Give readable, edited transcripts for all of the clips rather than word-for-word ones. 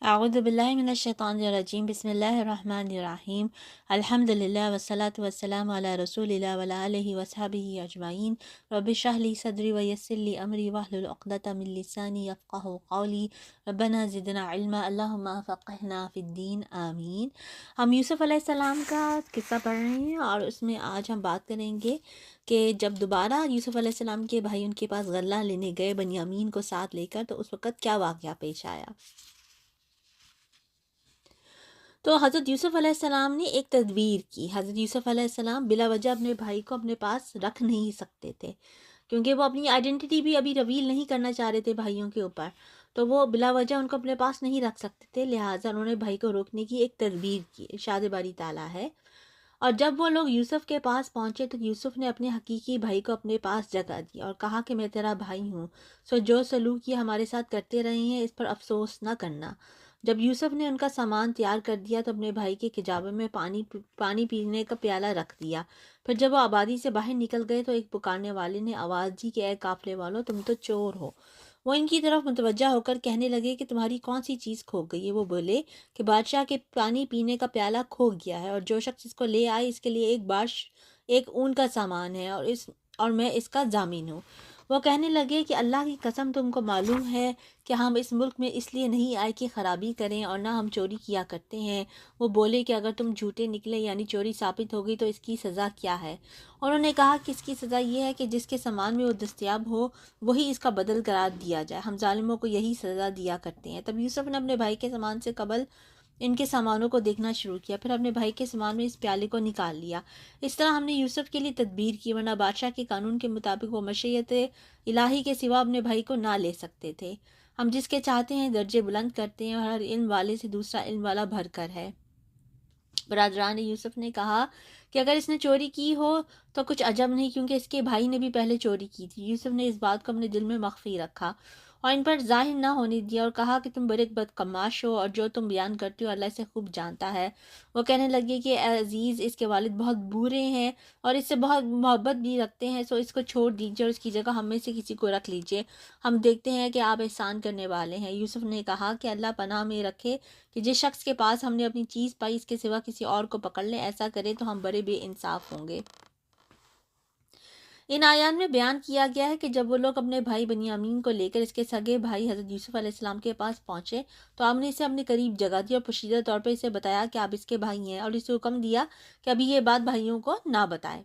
اعوذ باللہ من الشیطان الرجیم بسم اللہ الرحمن الرحیم الحمدللہ والصلاة والسلام علی رسول اللہ وعلی آلہ وصحبہ اجمعین رب اشرح لی صدری ویسر لی امری واحلل عقدۃ من لسانی یفقہوا قولی ربنا زدنا علما اللہم فقہنا فی الدین آمین۔ ہم یوسف علیہ السلام کا قصہ پڑھ رہے ہیں اور اس میں آج ہم بات کریں گے کہ جب دوبارہ یوسف علیہ السلام کے بھائی ان کے پاس غلہ لینے گئے بنیامین کو ساتھ لے کر، تو اس وقت کیا واقعہ پیش آیا۔ تو حضرت یوسف علیہ السلام نے ایک تدبیر کی۔ حضرت یوسف علیہ السلام بلا وجہ اپنے بھائی کو اپنے پاس رکھ نہیں سکتے تھے، کیونکہ وہ اپنی آئیڈینٹی بھی ابھی ریویل نہیں کرنا چاہ رہے تھے بھائیوں کے اوپر، تو وہ بلا وجہ ان کو اپنے پاس نہیں رکھ سکتے تھے، لہٰذا انہوں نے بھائی کو روکنے کی ایک تدبیر کی۔ ارشاد باری تعالیٰ ہے، اور جب وہ لوگ یوسف کے پاس پہنچے تو یوسف نے اپنے حقیقی بھائی کو اپنے پاس جگہ دی اور کہا کہ میں تیرا بھائی ہوں، سو جو سلوک یہ ہمارے ساتھ کرتے رہے ہیں اس پر افسوس نہ کرنا۔ جب یوسف نے ان کا سامان تیار کر دیا تو اپنے بھائی کے کجاوے میں پانی پینے کا پیالہ رکھ دیا۔ پھر جب وہ آبادی سے باہر نکل گئے تو ایک پکارنے والے نے آواز دی کہ اے قافلے والو، تم تو چور ہو۔ وہ ان کی طرف متوجہ ہو کر کہنے لگے کہ تمہاری کون سی چیز کھو گئی ہے؟ وہ بولے کہ بادشاہ کے پانی پینے کا پیالہ کھو گیا ہے، اور جو شخص اس کو لے آئے اس کے لیے ایک اون کا سامان ہے، اور میں اس کا ضامن ہوں۔ وہ کہنے لگے کہ اللہ کی قسم، تم کو معلوم ہے کہ ہم اس ملک میں اس لیے نہیں آئے کہ خرابی کریں، اور نہ ہم چوری کیا کرتے ہیں۔ وہ بولے کہ اگر تم جھوٹے نکلے یعنی چوری ثابت ہو گئی تو اس کی سزا کیا ہے؟ انہوں نے کہا کہ اس کی سزا یہ ہے کہ جس کے سامان میں وہ دستیاب ہو وہی اس کا بدل قرار دیا جائے، ہم ظالموں کو یہی سزا دیا کرتے ہیں۔ تب یوسف نے اپنے بھائی کے سامان سے قبل ان کے سامانوں کو دیکھنا شروع کیا، پھر اپنے بھائی کے سامان میں اس پیالے کو نکال لیا۔ اس طرح ہم نے یوسف کے لیے تدبیر کی، ورنہ بادشاہ کے قانون کے مطابق وہ مشیت الہی کے سوا اپنے بھائی کو نہ لے سکتے تھے۔ ہم جس کے چاہتے ہیں درجے بلند کرتے ہیں، اور ہر علم والے سے دوسرا علم والا بھر کر ہے۔ برادران یوسف نے کہا کہ اگر اس نے چوری کی ہو تو کچھ عجب نہیں، کیونکہ اس کے بھائی نے بھی پہلے چوری کی تھی۔ یوسف نے اس بات کو اپنے دل میں مخفی رکھا اور ان پر ظاہر نہ ہونے دیا، اور کہا کہ تم بڑے بدقماش ہو، اور جو تم بیان کرتے ہو اللہ اسے خوب جانتا ہے۔ وہ کہنے لگے کہ اے عزیز، اس کے والد بہت برے ہیں اور اس سے بہت محبت بھی رکھتے ہیں، سو اس کو چھوڑ دیجیے اور اس کی جگہ ہم میں سے کسی کو رکھ لیجیے، ہم دیکھتے ہیں کہ آپ احسان کرنے والے ہیں۔ یوسف نے کہا کہ اللہ پناہ میں رکھے کہ جس شخص کے پاس ہم نے اپنی چیز پائی اس کے سوا کسی اور کو پکڑ لیں، ایسا کرے تو ہم بڑے بے انصاف ہوں گے۔ ان آیات میں بیان کیا گیا ہے کہ جب وہ لوگ اپنے بھائی بنیامین کو لے کر اس کے سگے بھائی حضرت یوسف علیہ السلام کے پاس پہنچے تو آپ نے اسے اپنے قریب جگہ دی اور پوشیدہ طور پر اسے بتایا کہ آپ اس کے بھائی ہیں، اور اسے حکم دیا کہ ابھی یہ بات بھائیوں کو نہ بتائے۔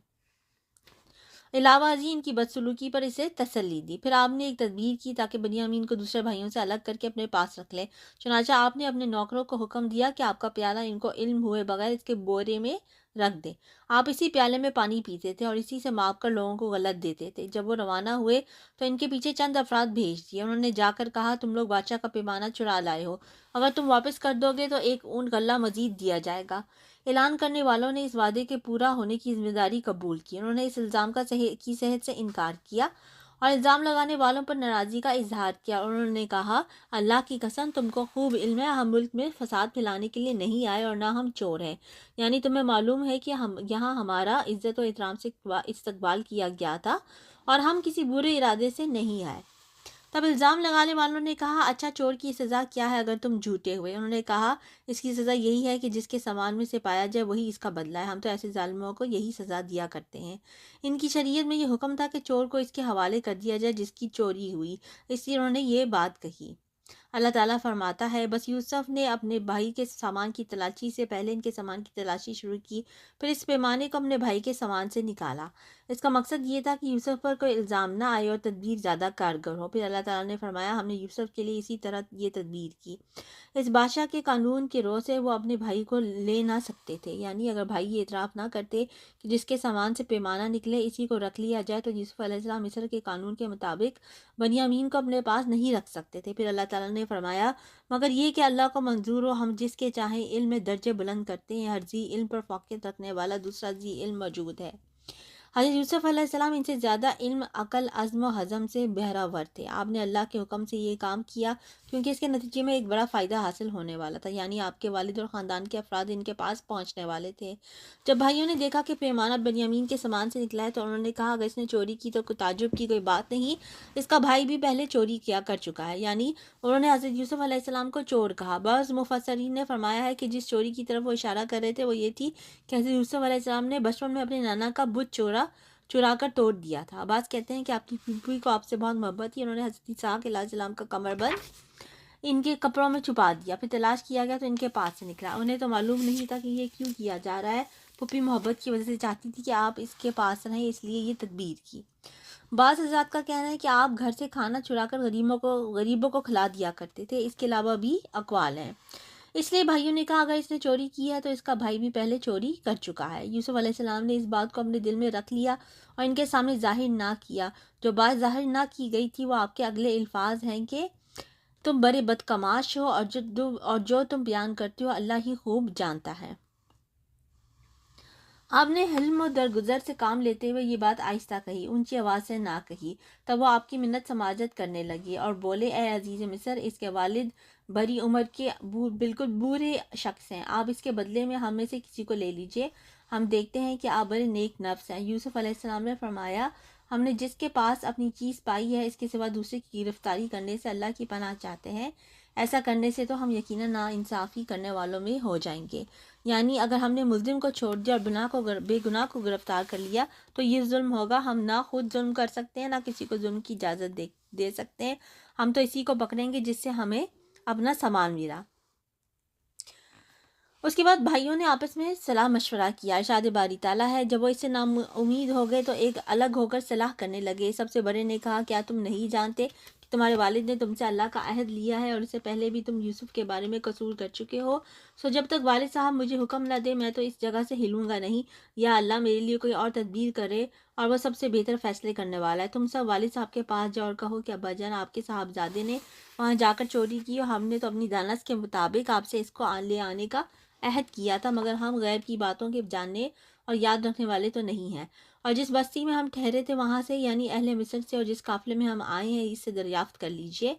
علاوہ ازیں ان کی بدسلوکی پر اسے تسلی دی۔ پھر آپ نے ایک تدبیر کی تاکہ بنیامین کو دوسرے بھائیوں سے الگ کر کے اپنے پاس رکھ لے۔ چنانچہ آپ نے اپنے نوکروں کو حکم دیا کہ آپ کا پیالہ ان کو علم ہوئے بغیر اس کے بورے میں رکھ دیں۔ آپ اسی پیالے میں پانی پیتے تھے اور اسی سے مانپ کر لوگوں کو غلط دیتے تھے۔ جب وہ روانہ ہوئے تو ان کے پیچھے چند افراد بھیج دیے۔ انہوں نے جا کر کہا تم لوگ بادشاہ کا پیمانہ چرا لائے ہو، اگر تم واپس کر دو گے تو ایک اونٹ غلہ مزید دیا جائے گا۔ اعلان کرنے والوں نے اس وعدے کے پورا ہونے کی ذمہ داری قبول کی۔ انہوں نے اس الزام کی صحت سے انکار کیا اور الزام لگانے والوں پر ناراضی کا اظہار کیا، اور انہوں نے کہا اللہ کی قسم، تم کو خوب علم ہے ہم ملک میں فساد پھیلانے کے لیے نہیں آئے اور نہ ہم چور ہیں، یعنی تمہیں معلوم ہے کہ یہاں ہمارا عزت و احترام سے استقبال کیا گیا تھا اور ہم کسی برے ارادے سے نہیں آئے۔ تب الزام لگانے والوں نے کہا اچھا، چور کی سزا کیا ہے اگر تم جھوٹے ہوئے؟ انہوں نے کہا اس کی سزا یہی ہے کہ جس کے سامان میں سے پایا جائے وہی اس کا بدلہ ہے، ہم تو ایسے ظالموں کو یہی سزا دیا کرتے ہیں۔ ان کی شریعت میں یہ حکم تھا کہ چور کو اس کے حوالے کر دیا جائے جس کی چوری ہوئی، اس لیے انہوں نے یہ بات کہی۔ اللہ تعالیٰ فرماتا ہے بس یوسف نے اپنے بھائی کے سامان کی تلاشی سے پہلے ان کے سامان کی تلاشی شروع کی، پھر اس پیمانے کو اپنے بھائی کے سامان سے نکالا۔ اس کا مقصد یہ تھا کہ یوسف پر کوئی الزام نہ آئے اور تدبیر زیادہ کارگر ہو۔ پھر اللہ تعالیٰ نے فرمایا ہم نے یوسف کے لیے اسی طرح یہ تدبیر کی۔ اس بادشاہ کے قانون کے رو سے وہ اپنے بھائی کو لے نہ سکتے تھے، یعنی اگر بھائی یہ اعتراف نہ کرتے کہ جس کے سامان سے پیمانہ نکلے اسی کو رکھ لیا جائے تو یوسف علیہ السلام مصر کے قانون کے مطابق بنیامین کو اپنے پاس نہیں رکھ سکتے تھے۔ پھر اللہ تعالیٰ نے فرمایا مگر یہ کہ اللہ کو منظور ہو، ہم جس کے چاہیں علم میں درجے بلند کرتے ہیں، ہر ذی علم پر فوقیت رکھنے والا دوسرا ذی علم موجود ہے۔ حضرت یوسف علیہ السلام ان سے زیادہ علم، عقل، عزم و حزم سے بہراور تھے۔ آپ نے اللہ کے حکم سے یہ کام کیا کیونکہ اس کے نتیجے میں ایک بڑا فائدہ حاصل ہونے والا تھا، یعنی آپ کے والد اور خاندان کے افراد ان کے پاس پہنچنے والے تھے۔ جب بھائیوں نے دیکھا کہ پیمانہ بنیامین کے سامان سے نکلا ہے تو انہوں نے کہا اگر اس نے چوری کی تو کوئی تعجب کی کوئی بات نہیں، اس کا بھائی بھی پہلے چوری کیا کر چکا ہے، یعنی انہوں نے حضرت یوسف علیہ السلام کو چور کہا۔ بعض مفسرین نے فرمایا ہے کہ جس چوری کی طرف وہ اشارہ کر رہے تھے وہ یہ تھی کہ حضرت یوسف علیہ السلام نے بچپن میں اپنے نانا کا بت چرا کر توڑ دیا تھا۔ عباس کہتے ہیں کہ آپ کی پھوپھی کو آپ سے بہت محبت تھی، انہوں نے حضرت اسحاق علیہ السلام کا کمر بند ان کے کپڑوں میں چھپا دیا، پھر تلاش کیا گیا تو ان کے پاس سے نکلا۔ انہیں تو معلوم نہیں تھا کہ یہ کیوں کیا جا رہا ہے، پھوپھی محبت کی وجہ سے چاہتی تھی کہ آپ اس کے پاس رہیں، اس لیے یہ تدبیر کی۔ بعض حضرات کا کہنا ہے کہ آپ گھر سے کھانا چرا کر غریبوں کو کھلا دیا کرتے تھے، اس کے علاوہ بھی اقوال ہیں۔ اس لیے بھائیوں نے کہا اگر اس نے چوری کی ہے تو اس کا بھائی بھی پہلے چوری کر چکا ہے۔ یوسف علیہ السلام نے اس بات کو اپنے دل میں رکھ لیا اور ان کے سامنے ظاہر نہ کیا۔ جو بات ظاہر نہ کی گئی تھی وہ آپ کے اگلے الفاظ ہیں کہ تم بڑے بدکماش ہو اور جو تم بیان کرتے ہو اللہ ہی خوب جانتا ہے۔ آپ نے حلم و درگزر سے کام لیتے ہوئے یہ بات آہستہ کہی، اونچی آواز سے نہ کہی۔ تب وہ آپ کی منت سماجت کرنے لگے اور بولے اے عزیز مصر، اس کے والد بڑی عمر کے بالکل بوڑھے شخص ہیں، آپ اس کے بدلے میں ہم میں سے کسی کو لے لیجئے، ہم دیکھتے ہیں کہ آپ بڑے نیک نفس ہیں۔ یوسف علیہ السلام نے فرمایا ہم نے جس کے پاس اپنی چیز پائی ہے اس کے سوا دوسرے کی گرفتاری کرنے سے اللہ کی پناہ چاہتے ہیں، ایسا کرنے سے تو ہم یقیناً نا انصافی کرنے والوں میں ہو جائیں گے۔ یعنی اگر ہم نے ملزم کو چھوڑ دیا اور بے گناہ کو گرفتار کر لیا تو یہ ظلم ہوگا، ہم نہ خود ظلم کر سکتے ہیں نہ کسی کو ظلم کی اجازت دے سکتے ہیں، ہم تو اسی کو پکڑیں گے جس سے ہمیں اپنا سامان ملا۔ اس کے بعد بھائیوں نے آپس میں صلاح مشورہ کیا۔ ارشاد باری تعالیٰ ہے جب وہ اس سے نا امید ہو گئے تو ایک الگ ہو کر صلاح کرنے لگے۔ سب سے بڑے نے کہا کیا تم نہیں جانتے کہ تمہارے والد نے تم سے اللہ کا عہد لیا ہے اور اس سے پہلے بھی تم یوسف کے بارے میں قصور کر چکے ہو، سو جب تک والد صاحب مجھے حکم نہ دے میں تو اس جگہ سے ہلوں گا نہیں، یا اللہ میرے لیے کوئی اور تدبیر کرے اور وہ سب سے بہتر فیصلے کرنے والا ہے۔ تم سب والد صاحب کے پاس جاؤ اور کہو کہ ابا جان آپ کے صاحبزادے نے وہاں جا کر چوری کی اور ہم نے تو اپنی دانست کے مطابق آپ سے اس کو لے آنے کا عہد کیا تھا، مگر ہم غیب کی باتوں کے جاننے اور یاد رکھنے والے تو نہیں ہیں، اور جس بستی میں ہم ٹھہرے تھے وہاں سے یعنی اہل مصر سے اور جس قافلے میں ہم آئے ہیں اس سے دریافت کر لیجئے،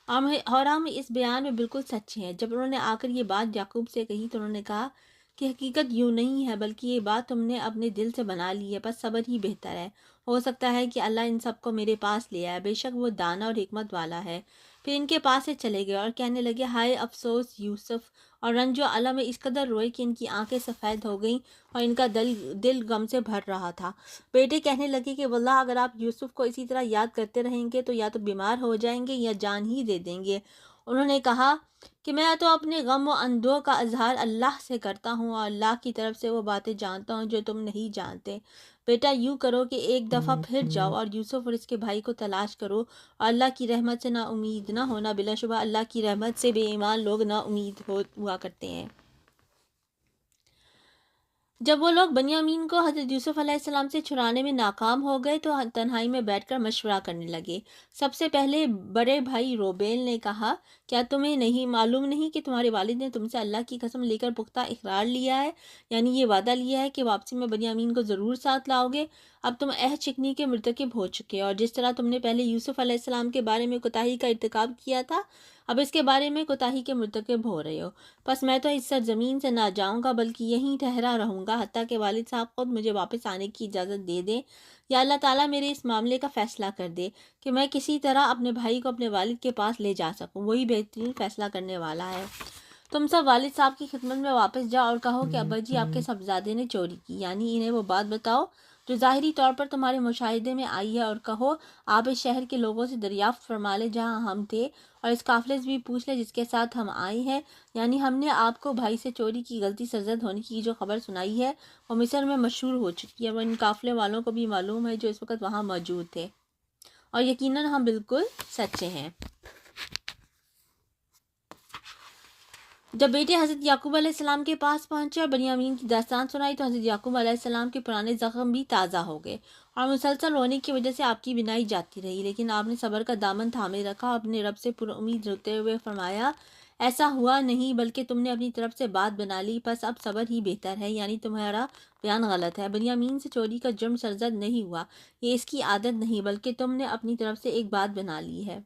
اور ہم اس بیان میں بالکل سچے ہیں۔ جب انہوں نے آ کر یہ بات یعقوب سے کہی تو انہوں نے کہا کہ حقیقت یوں نہیں ہے بلکہ یہ بات تم نے اپنے دل سے بنا لی ہے، بس صبر ہی بہتر ہے، ہو سکتا ہے کہ اللہ ان سب کو میرے پاس لے آئے، بے شک وہ دانا اور حکمت والا ہے۔ پھر ان کے پاس سے چلے گئے اور کہنے لگے ہائے افسوس یوسف، اور رنج و علم میں اس قدر روئے کہ ان کی آنکھیں سفید ہو گئیں اور ان کا دل غم سے بھر رہا تھا۔ بیٹے کہنے لگے کہ واللہ اگر آپ یوسف کو اسی طرح یاد کرتے رہیں گے تو یا تو بیمار ہو جائیں گے یا جان ہی دے دیں گے۔ انہوں نے کہا کہ میں تو اپنے غم و اندوہ کا اظہار اللہ سے کرتا ہوں اور اللہ کی طرف سے وہ باتیں جانتا ہوں جو تم نہیں جانتے۔ بیٹا یوں کرو کہ ایک دفعہ پھر جاؤ اور یوسف اور اس کے بھائی کو تلاش کرو اور اللہ کی رحمت سے نا امید نہ ہونا، بلا شبہ اللہ کی رحمت سے بے ایمان لوگ نا امید ہوا کرتے ہیں۔ جب وہ لوگ بنیامین کو حضرت یوسف علیہ السلام سے چھڑانے میں ناکام ہو گئے تو تنہائی میں بیٹھ کر مشورہ کرنے لگے۔ سب سے پہلے بڑے بھائی روبیل نے کہا کیا تمہیں نہیں معلوم نہیں کہ تمہارے والد نے تم سے اللہ کی قسم لے کر پختہ اقرار لیا ہے، یعنی یہ وعدہ لیا ہے کہ واپسی میں بنیامین کو ضرور ساتھ لاؤ گے۔ اب تم عہد شکنی کے مرتکب ہو چکے اور جس طرح تم نے پہلے یوسف علیہ السلام کے بارے میں کوتاہی کا ارتکاب کیا تھا اب اس کے بارے میں کوتاہی کے مرتکب ہو رہے ہو، پس میں تو اس سرزمین سے نہ جاؤں گا بلکہ یہیں ٹھہرا رہوں گا حتیٰ کہ والد صاحب خود مجھے واپس آنے کی اجازت دے دیں، یا اللہ تعالیٰ میرے اس معاملے کا فیصلہ کر دے کہ میں کسی طرح اپنے بھائی کو اپنے والد کے پاس لے جا سکوں، وہی بہترین فیصلہ کرنے والا ہے۔ تم سب والد صاحب کی خدمت میں واپس جاؤ اور کہو کہ ابا جی آپ کے صاحبزادے نے چوری کی، یعنی انہیں وہ بات بتاؤ جو ظاہری طور پر تمہارے مشاہدے میں آئی ہے، اور کہو آپ اس شہر کے لوگوں سے دریافت فرما لے جہاں ہم تھے اور اس قافلے سے بھی پوچھ لے جس کے ساتھ ہم آئے ہیں، یعنی ہم نے آپ کو بھائی سے چوری کی غلطی سرزد ہونے کی جو خبر سنائی ہے وہ مصر میں مشہور ہو چکی ہے، وہ ان قافلے والوں کو بھی معلوم ہے جو اس وقت وہاں موجود تھے، اور یقیناً ہم بالکل سچے ہیں۔ جب بیٹے حضرت یعقوب علیہ السلام کے پاس پہنچے اور بنیامین کی داستان سنائی تو حضرت یعقوب علیہ السلام کے پرانے زخم بھی تازہ ہو گئے اور مسلسل رونے کی وجہ سے آپ کی بینائی جاتی رہی، لیکن آپ نے صبر کا دامن تھامے رکھا اور اپنے رب سے پر امید رکھتے ہوئے فرمایا ایسا ہوا نہیں بلکہ تم نے اپنی طرف سے بات بنا لی، پس اب صبر ہی بہتر ہے، یعنی تمہارا بیان غلط ہے۔ بنیامین سے چوری کا جرم سرزد نہیں ہوا، یہ اس کی عادت نہیں بلکہ تم نے اپنی طرف سے ایک بات بنا لی ہے۔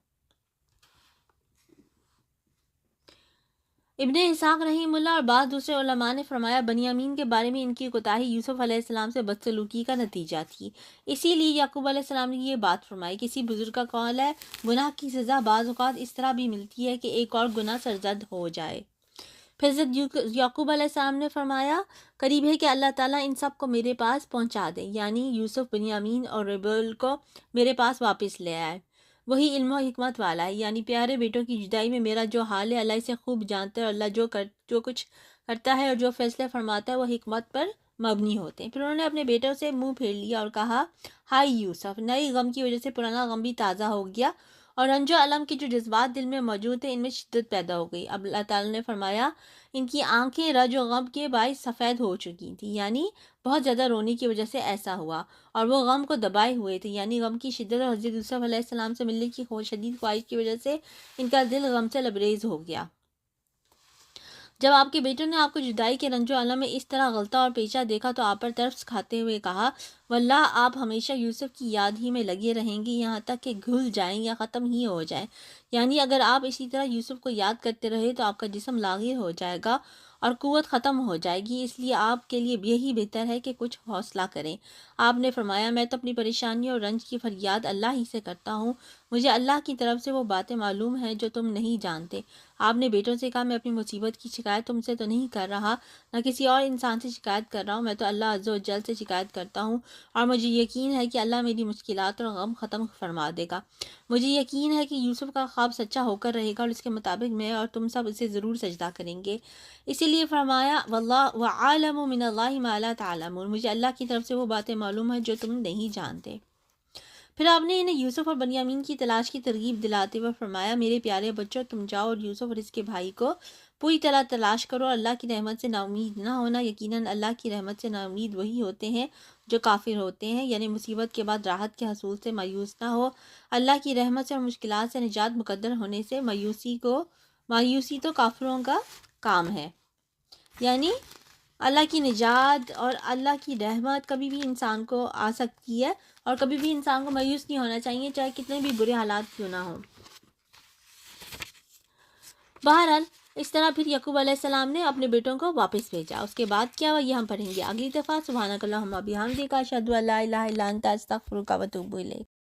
ابن اسحاق رحیم اللہ اور بعض دوسرے علماء نے فرمایا بنیامین کے بارے میں ان کی کوتاہی یوسف علیہ السلام سے بدسلوکی کا نتیجہ تھی، اسی لیے یعقوب علیہ السلام نے یہ بات فرمائی۔ کسی بزرگ کا قول ہے گناہ کی سزا بعض اوقات اس طرح بھی ملتی ہے کہ ایک اور گناہ سرزد ہو جائے۔ پھر حضرت یعقوب علیہ السلام نے فرمایا قریب ہے کہ اللہ تعالیٰ ان سب کو میرے پاس پہنچا دے، یعنی یوسف، بنیامین اور ریبل کو میرے پاس واپس لے آئے۔ وہی علم و حکمت والا ہے، یعنی پیارے بیٹوں کی جدائی میں میرا جو حال ہے اللہ اسے خوب جانتا ہے، اور اللہ جو کچھ کرتا ہے اور جو فیصلے فرماتا ہے وہ حکمت پر مبنی ہوتے ہیں۔ پھر انہوں نے اپنے بیٹوں سے منہ پھیر لیا اور کہا ہائے یوسف، نئی غم کی وجہ سے پرانا غم بھی تازہ ہو گیا، اور رنج و علم کے جو جذبات دل میں موجود تھے ان میں شدت پیدا ہو گئی۔ اب اللہ تعالیٰ نے فرمایا ان کی آنکھیں رنج و غم کے باعث سفید ہو چکی تھیں، یعنی بہت زیادہ رونے کی وجہ سے ایسا ہوا، اور وہ غم کو دبائے ہوئے تھے، یعنی غم کی شدت، اور حضرت یوسف علیہ السلام سے ملنے کی شدید خواہش کی وجہ سے ان کا دل غم سے لبریز ہو گیا۔ جب آپ کے بیٹوں نے آپ کو جدائی کے رنج و علم میں اس طرح غلطہ اور پیچا دیکھا تو آپ پر ترس کھاتے ہوئے کہا واللہ آپ ہمیشہ یوسف کی یاد ہی میں لگے رہیں گے یہاں تک کہ گھل جائیں یا ختم ہی ہو جائیں، یعنی اگر آپ اسی طرح یوسف کو یاد کرتے رہے تو آپ کا جسم لاغر ہو جائے گا اور قوت ختم ہو جائے گی، اس لیے آپ کے لیے یہی بہتر ہے کہ کچھ حوصلہ کریں۔ آپ نے فرمایا میں تو اپنی پریشانی اور رنج کی فریاد اللہ ہی سے کرتا ہوں، مجھے اللہ کی طرف سے وہ باتیں معلوم ہیں جو تم نہیں جانتے۔ آپ نے بیٹوں سے کہا میں اپنی مصیبت کی شکایت تم سے تو نہیں کر رہا، نہ کسی اور انسان سے شکایت کر رہا ہوں، میں تو اللہ عز و جل سے شکایت کرتا ہوں، اور مجھے یقین ہے کہ اللہ میری مشکلات اور غم ختم فرما دے گا۔ مجھے یقین ہے کہ یوسف کا خواب سچا ہو کر رہے گا اور اس کے مطابق میں اور تم سب اسے ضرور سجدہ کریں گے۔ اسی لیے فرمایا واللہ وعالم من اللہ ما لا تعلمون، مجھے اللہ کی طرف سے وہ باتیں معلوم ہیں جو تم نہیں جانتے۔ پھر آپ نے انہیں یوسف اور بنیامین کی تلاش کی ترغیب دلاتے ہوئے فرمایا میرے پیارے بچوں، تم جاؤ اور یوسف اور اس کے بھائی کو پوری طرح تلاش کرو، اللہ کی رحمت سے نا امید نہ ہونا، یقیناً اللہ کی رحمت سے نا امید وہی ہوتے ہیں جو کافر ہوتے ہیں، یعنی مصیبت کے بعد راحت کے حصول سے مایوس نہ ہو۔ اللہ کی رحمت سے اور مشکلات سے نجات مقدر ہونے سے مایوسی تو کافروں کا کام ہے، یعنی اللہ کی نجات اور اللہ کی رحمت کبھی بھی انسان کو آ سکتی ہے، اور کبھی بھی انسان کو مایوس نہیں ہونا چاہیے چاہے کتنے بھی برے حالات کیوں نہ ہوں۔ بہرحال اس طرح پھر یعقوب علیہ السلام نے اپنے بیٹوں کو واپس بھیجا۔ اس کے بعد کیا ہوا یہ ہم پڑھیں گے اگلی دفعہ۔ سبحانک اللہم و بحمدک، اشہد ان لا الہ الا انت، استغفرک و اتوب الیک۔